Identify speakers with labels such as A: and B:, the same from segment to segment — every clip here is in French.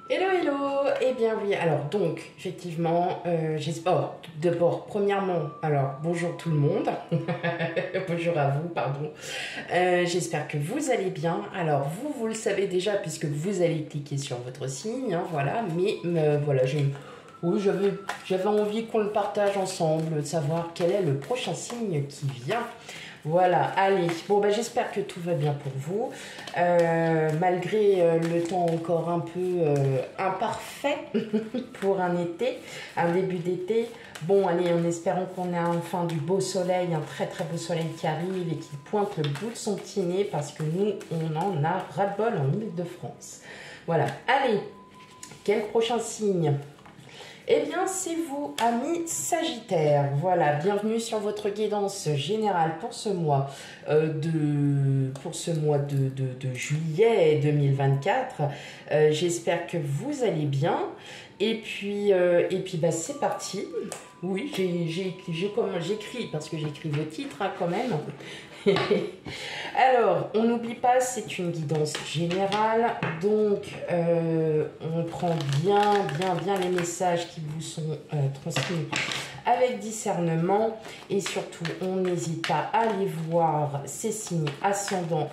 A: Hello, hello! Eh bien oui, alors donc, effectivement, j'espère, d'abord, premièrement, alors bonjour tout le monde, bonjour à vous, pardon. J'espère que vous allez bien. Alors vous le savez déjà puisque vous allez cliquer sur votre signe, hein, voilà, mais voilà, oui, j'avais envie qu'on le partage ensemble, de savoir quel est le prochain signe qui vient. Voilà, allez. Bon, bah, j'espère que tout va bien pour vous. Malgré le temps encore un peu imparfait pour un été, un début d'été. Bon, allez, en espérant qu'on ait enfin du beau soleil, un très très beau soleil qui arrive et qui pointe le bout de son petit nez parce que nous, on en a ras-le-bol en Île-de-France. Voilà, allez. Quel prochain signe? Eh bien, c'est vous, amis Sagittaires. Voilà, bienvenue sur votre guidance générale pour ce mois de juillet 2024. J'espère que vous allez bien. Et puis bah, c'est parti. Oui, j'écris, parce que j'écris vos titres hein, quand même. Alors, on n'oublie pas, c'est une guidance générale, donc on prend bien les messages qui vous sont transmis avec discernement et surtout, on n'hésite pas à aller voir ces signes ascendants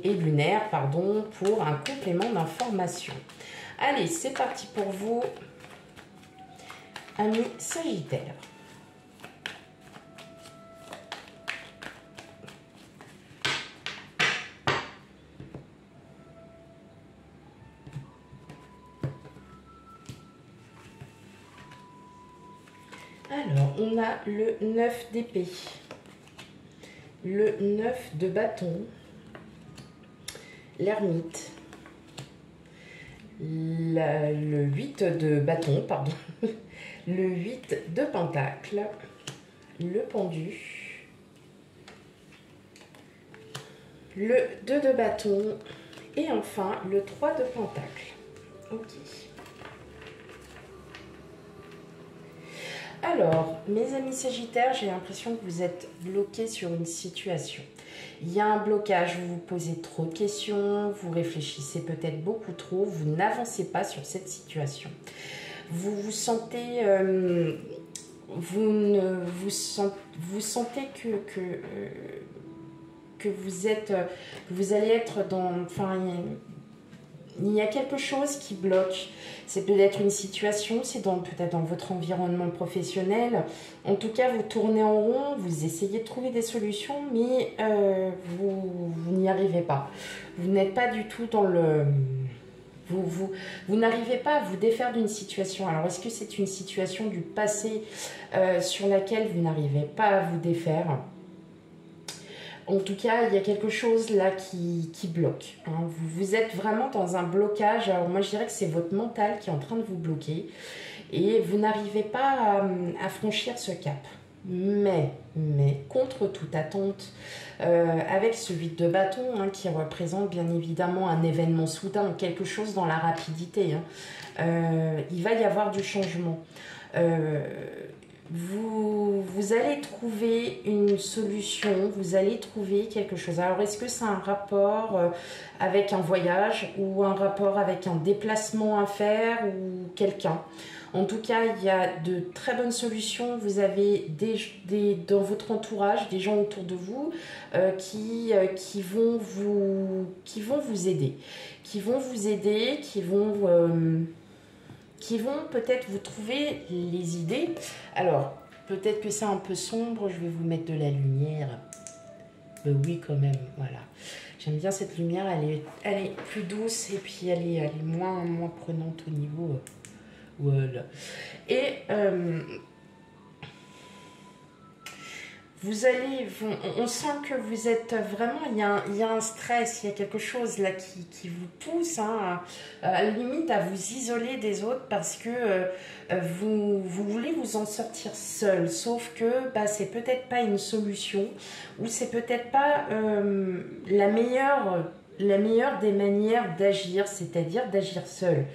A: et lunaires, pardon, pour un complément d'information. Allez, c'est parti pour vous, amis Sagittaires. Alors, on a le 9 d'épée, le 9 de bâton, l'ermite, le 8 de bâton, pardon, le 8 de pentacle, le pendu, le 2 de bâton et enfin le 3 de pentacle. Ok. Alors, mes amis Sagittaires, j'ai l'impression que vous êtes bloqués sur une situation. Il y a un blocage, vous vous posez trop de questions, vous réfléchissez peut-être beaucoup trop, vous n'avancez pas sur cette situation. Vous vous sentez... vous sentez que vous allez être dans... Enfin, il y a quelque chose qui bloque. C'est peut-être une situation, c'est peut-être dans votre environnement professionnel. En tout cas, vous tournez en rond, vous essayez de trouver des solutions, mais vous n'y arrivez pas. Vous n'êtes pas du tout dans le... Vous n'arrivez pas à vous défaire d'une situation. Alors, est-ce que c'est une situation du passé sur laquelle vous n'arrivez pas à vous défaire ? En tout cas, il y a quelque chose là qui bloque. Hein. Vous êtes vraiment dans un blocage. Alors moi, je dirais que c'est votre mental qui est en train de vous bloquer. Et vous n'arrivez pas à franchir ce cap. Mais contre toute attente, avec ce 8 de bâton hein, qui représente bien évidemment un événement soudain, quelque chose dans la rapidité, hein, il va y avoir du changement. Vous allez trouver une solution, vous allez trouver quelque chose. Alors, est-ce que c'est un rapport avec un voyage ou un rapport avec un déplacement à faire ou quelqu'un? En tout cas, il y a de très bonnes solutions. Vous avez dans votre entourage des gens autour de vous qui vont vous aider. Qui vont peut-être vous trouver les idées. Alors, peut-être que c'est un peu sombre, je vais vous mettre de la lumière. Ben oui, quand même, voilà. J'aime bien cette lumière, elle est plus douce et puis elle est moins prenante au niveau. Voilà. Et on sent que vous êtes vraiment, il y a un stress, il y a quelque chose là qui vous pousse hein, à la limite à vous isoler des autres parce que vous voulez vous en sortir seul, sauf que bah, c'est peut-être pas une solution ou c'est peut-être pas la meilleure des manières d'agir, c'est-à-dire d'agir seul.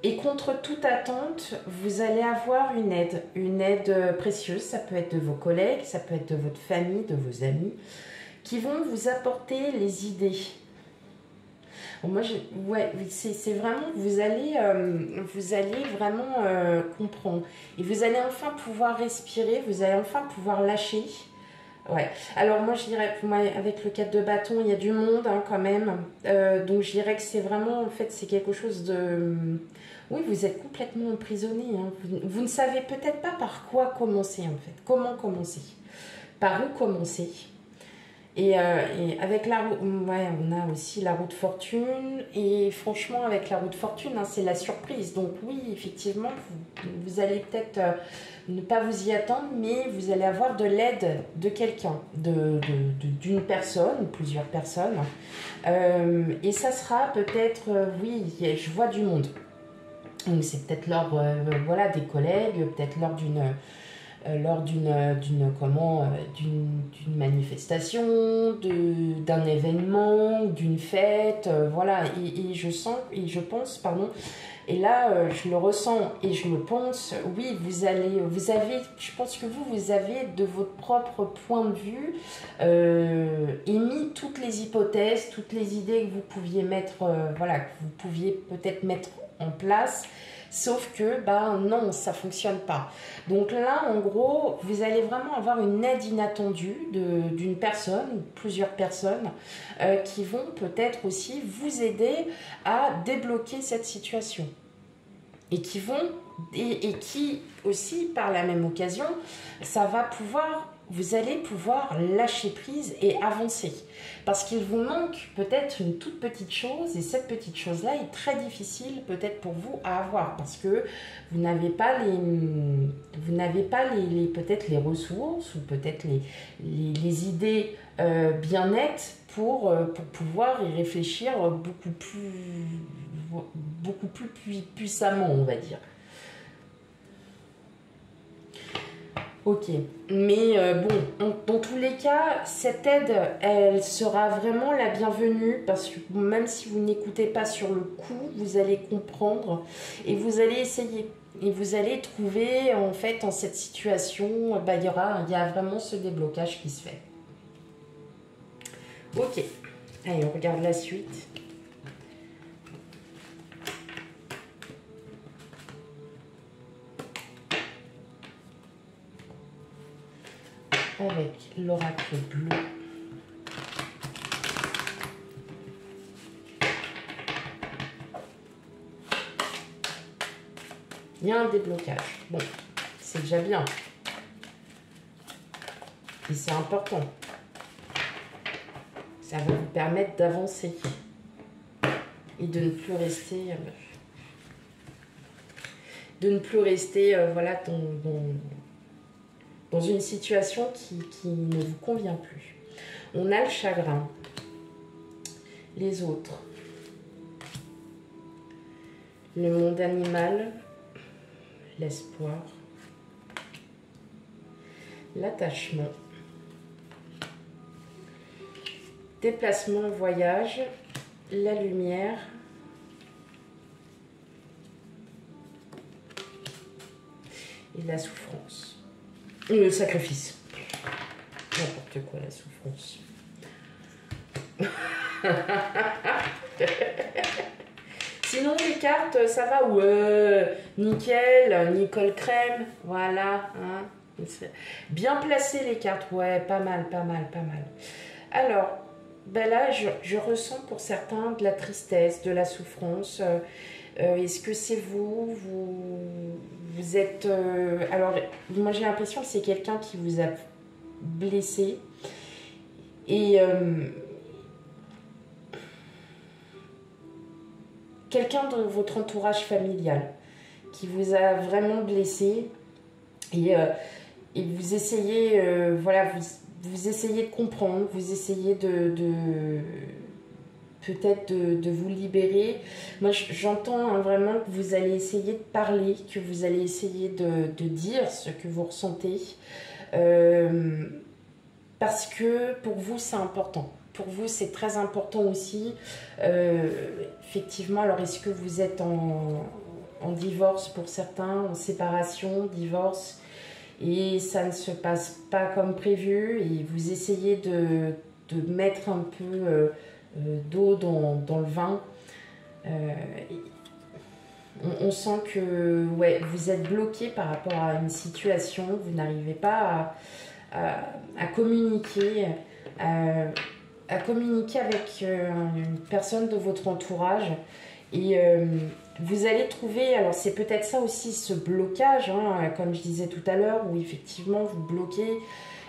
A: Et contre toute attente, vous allez avoir une aide précieuse. Ça peut être de vos collègues, ça peut être de votre famille, de vos amis, qui vont vous apporter les idées. Moi, ouais, c'est vraiment, vous allez vraiment comprendre. Et vous allez enfin pouvoir respirer, vous allez enfin pouvoir lâcher. Ouais. Alors moi, je dirais, moi, avec le 4 de bâton, il y a du monde hein, quand même. Donc je dirais que c'est vraiment, en fait, c'est quelque chose de... Oui, vous êtes complètement emprisonné. Hein. Vous ne savez peut-être pas par quoi commencer, en fait. Comment commencer? Par où commencer? Et avec la roue, ouais, on a aussi la roue de fortune. Et franchement, avec la roue de fortune, hein, c'est la surprise. Donc oui, effectivement, vous allez peut-être ne pas vous y attendre, mais vous allez avoir de l'aide de quelqu'un, d'une personne, plusieurs personnes. Et ça sera peut-être, oui, je vois du monde. Donc c'est peut-être lors voilà, des collègues, peut-être lors d'une manifestation, d'un événement, d'une fête, voilà. Et je pense, pardon, et là, je le ressens et je le pense, oui, vous avez, je pense que vous avez de votre propre point de vue émis toutes les hypothèses, toutes les idées que vous pouviez mettre, voilà, que vous pouviez peut-être mettre en place. Sauf que, ben non, ça fonctionne pas. Donc là, en gros, vous allez vraiment avoir une aide inattendue d'une personne ou plusieurs personnes qui vont peut-être aussi vous aider à débloquer cette situation. Et qui aussi, par la même occasion, vous allez pouvoir lâcher prise et avancer. Parce qu'il vous manque peut-être une toute petite chose, et cette petite chose-là est très difficile peut-être pour vous à avoir, parce que vous n'avez pas peut-être les ressources, ou peut-être les idées bien nettes pour pouvoir y réfléchir beaucoup plus puissamment, on va dire. Ok, mais bon, dans tous les cas, cette aide, elle sera vraiment la bienvenue, parce que même si vous n'écoutez pas sur le coup, vous allez comprendre et vous allez essayer. Et vous allez trouver, en fait, en cette situation, bah, il y a vraiment ce déblocage qui se fait. Ok, allez, on regarde la suite. Avec l'oracle bleu. Il y a un déblocage. Bon, c'est déjà bien. Et c'est important. Ça va vous permettre d'avancer. Et de ne plus rester... voilà, dans une situation qui ne vous convient plus. On a le chagrin. Les autres. Le monde animal. L'espoir. L'attachement. Déplacement, voyage. La lumière. Et la souffrance. Le sacrifice. N'importe quoi, la souffrance. Sinon, les cartes, ça va? Ouais, nickel, Nicole Crème, voilà. Hein. Bien placées les cartes, ouais, pas mal. Alors, ben là, je ressens pour certains de la tristesse, de la souffrance. Est-ce que c'est vous êtes... alors, moi j'ai l'impression que c'est quelqu'un qui vous a blessé. Et quelqu'un de votre entourage familial qui vous a vraiment blessé. Et vous essayez, voilà, vous essayez de comprendre, vous essayez peut-être de vous libérer. Moi, j'entends hein, vraiment que vous allez essayer de parler, que vous allez essayer de dire ce que vous ressentez. Parce que pour vous, c'est important. Pour vous, c'est très important aussi. Effectivement, alors est-ce que vous êtes en divorce pour certains, en séparation, divorce, et ça ne se passe pas comme prévu, et vous essayez de mettre un peu d'eau dans le vin. On sent que ouais, vous êtes bloqué par rapport à une situation, vous n'arrivez pas à communiquer, à communiquer avec une personne de votre entourage. Et vous allez trouver, alors c'est peut-être ça aussi, ce blocage, hein, comme je disais tout à l'heure, où effectivement vous bloquez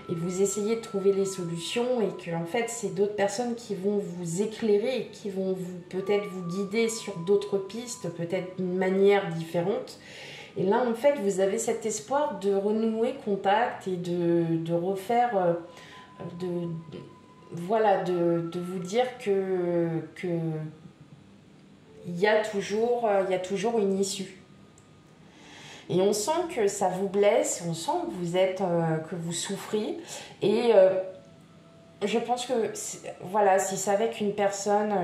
A: et vous essayez de trouver les solutions, et que en fait c'est d'autres personnes qui vont vous éclairer et qui vont peut-être vous guider sur d'autres pistes, peut-être d'une manière différente. Et là en fait vous avez cet espoir de renouer contact et de refaire, voilà, de vous dire que il y a toujours une issue. Et on sent que ça vous blesse, on sent que vous souffrez. Et je pense que, voilà, si c'est avec une personne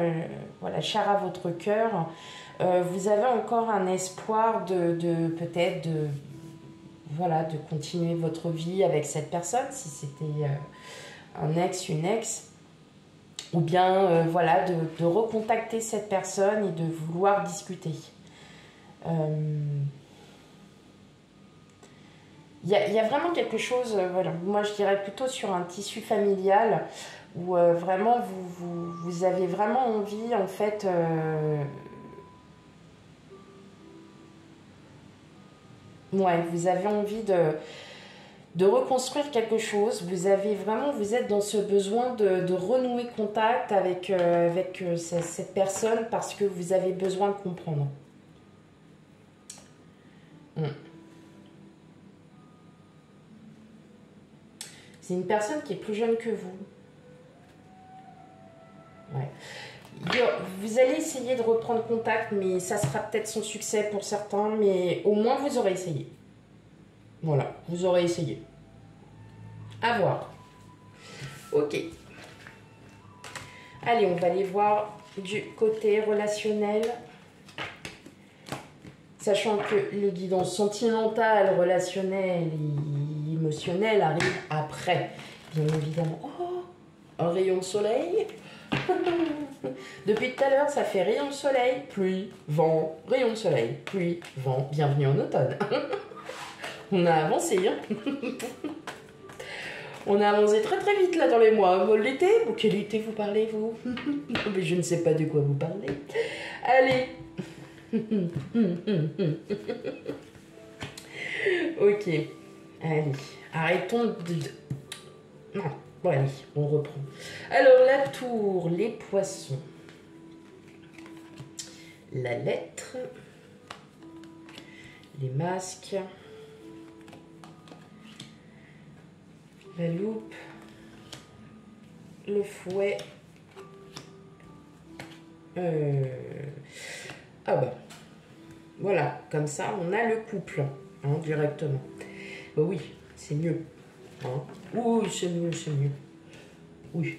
A: voilà, chère à votre cœur, vous avez encore un espoir peut-être voilà, de continuer votre vie avec cette personne, si c'était un ex, une ex. Ou bien, voilà, de recontacter cette personne et de vouloir discuter. Il y a vraiment quelque chose, voilà, moi je dirais plutôt sur un tissu familial, où vraiment vous avez vraiment envie, en fait, ouais, vous avez envie de reconstruire quelque chose. Vous êtes dans ce besoin de renouer contact avec cette personne, parce que vous avez besoin de comprendre. C'est une personne qui est plus jeune que vous. Ouais. Vous allez essayer de reprendre contact, mais ça sera peut-être sans succès pour certains, mais au moins vous aurez essayé. Voilà, vous aurez essayé. À voir. Ok. Allez, on va aller voir du côté relationnel. Sachant que les guidances sentimentales, relationnelles et émotionnelles arrivent après, bien évidemment. Oh, un rayon de soleil. Depuis tout à l'heure, ça fait rayon de soleil, pluie, vent, rayon de soleil, pluie, vent. Bienvenue en automne. On a avancé, hein. On a avancé très très vite là dans les mois. L'été, quel été vous parlez, vous? Mais je ne sais pas de quoi vous parlez. Allez. Ok. Allez. Arrêtons de... Non. Bon, allez, on reprend. Alors, la tour, les poissons. La lettre. Les masques. La loupe. Le fouet. Ah bah. Voilà, comme ça, on a le couple, hein, directement. Bah oui, c'est mieux. Hein. Oui, c'est mieux, c'est mieux. Oui.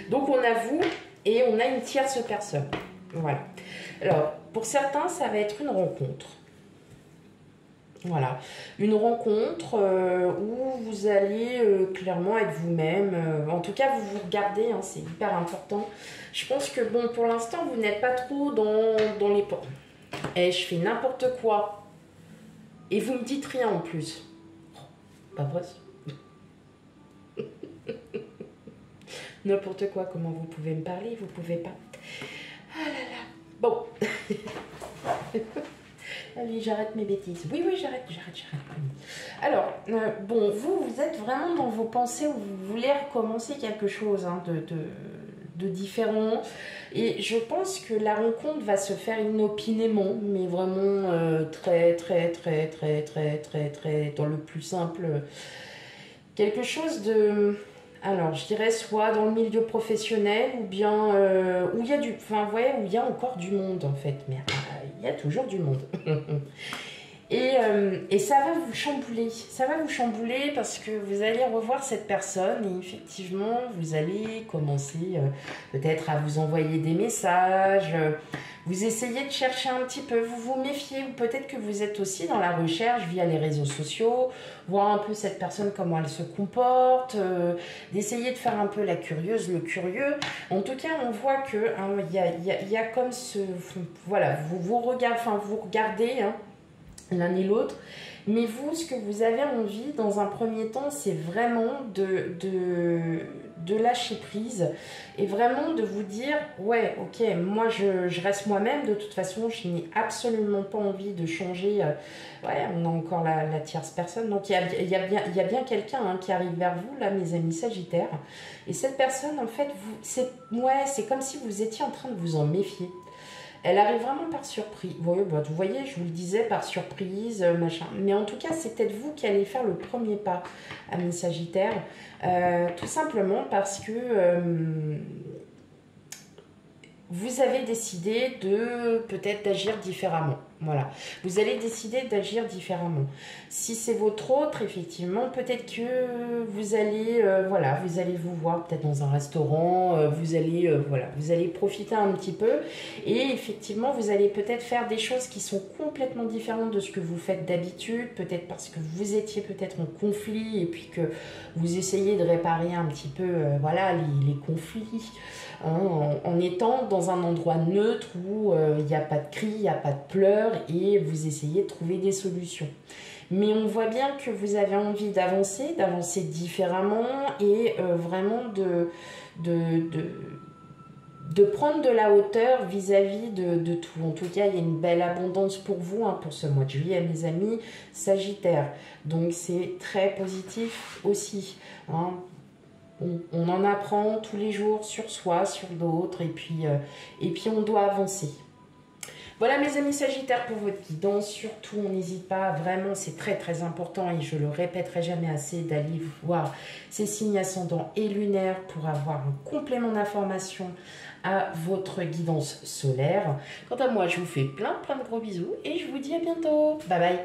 A: Donc, on a vous et on a une tierce personne. Voilà. Alors, pour certains, ça va être une rencontre. Voilà. Une rencontre où vous allez clairement être vous-même. En tout cas, vous vous regardez, hein, c'est hyper important. Je pense que, bon, pour l'instant, vous n'êtes pas trop dans les... Eh, je fais n'importe quoi. Et vous me dites rien en plus. Pas vrai. N'importe quoi, comment vous pouvez me parler, vous pouvez pas. Ah là là. Bon. Allez, j'arrête mes bêtises. Oui, j'arrête. Alors, bon, vous êtes vraiment dans vos pensées où vous voulez recommencer quelque chose, hein, de différent. Et je pense que la rencontre va se faire inopinément, mais vraiment très, dans le plus simple. Quelque chose de... Alors, je dirais soit dans le milieu professionnel, ou bien où il y a du... Enfin, ouais, où il y a encore du monde, en fait. Mais il y a toujours du monde. Et ça va vous chambouler. Ça va vous chambouler parce que vous allez revoir cette personne et effectivement, vous allez commencer peut-être à vous envoyer des messages. Vous essayez de chercher un petit peu, vous vous méfiez, ou peut-être que vous êtes aussi dans la recherche via les réseaux sociaux, voir un peu cette personne, comment elle se comporte, d'essayer de faire un peu la curieuse, le curieux. En tout cas, on voit que y a comme ce... Voilà, vous regardez hein, l'un et l'autre. Mais vous, ce que vous avez envie, dans un premier temps, c'est vraiment de lâcher prise et vraiment de vous dire, ouais, ok, moi, je reste moi-même. De toute façon, je n'ai absolument pas envie de changer. Ouais, on a encore la tierce personne. Donc, il y a bien quelqu'un hein, qui arrive vers vous, là, mes amis Sagittaires. Et cette personne, en fait, c'est comme si vous étiez en train de vous en méfier. Elle arrive vraiment par surprise. Vous voyez, je vous le disais, par surprise, machin. Mais en tout cas, c'est peut-être vous qui allez faire le premier pas, amis Sagittaires. Tout simplement parce que vous avez décidé de peut-être d'agir différemment. Voilà, vous allez décider d'agir différemment. Si c'est votre autre, effectivement, peut-être que vous allez, voilà, vous allez vous voir peut-être dans un restaurant, vous allez profiter un petit peu et effectivement, vous allez peut-être faire des choses qui sont complètement différentes de ce que vous faites d'habitude, peut-être parce que vous étiez peut-être en conflit et puis que vous essayez de réparer un petit peu, voilà, les conflits. Hein, en étant dans un endroit neutre où il n'y a pas de cris, il n'y a pas de pleurs et vous essayez de trouver des solutions. Mais on voit bien que vous avez envie d'avancer différemment et vraiment de prendre de la hauteur vis-à-vis de tout. En tout cas, il y a une belle abondance pour vous, hein, pour ce mois de juillet, mes amis Sagittaires. Donc, c'est très positif aussi. Hein. On en apprend tous les jours sur soi, sur d'autres, et puis on doit avancer. Voilà mes amis Sagittaires pour votre guidance. Surtout, on n'hésite pas, vraiment, c'est très très important et je le répéterai jamais assez d'aller voir ces signes ascendants et lunaires pour avoir un complément d'information à votre guidance solaire. Quant à moi, je vous fais plein de gros bisous et je vous dis à bientôt. Bye bye.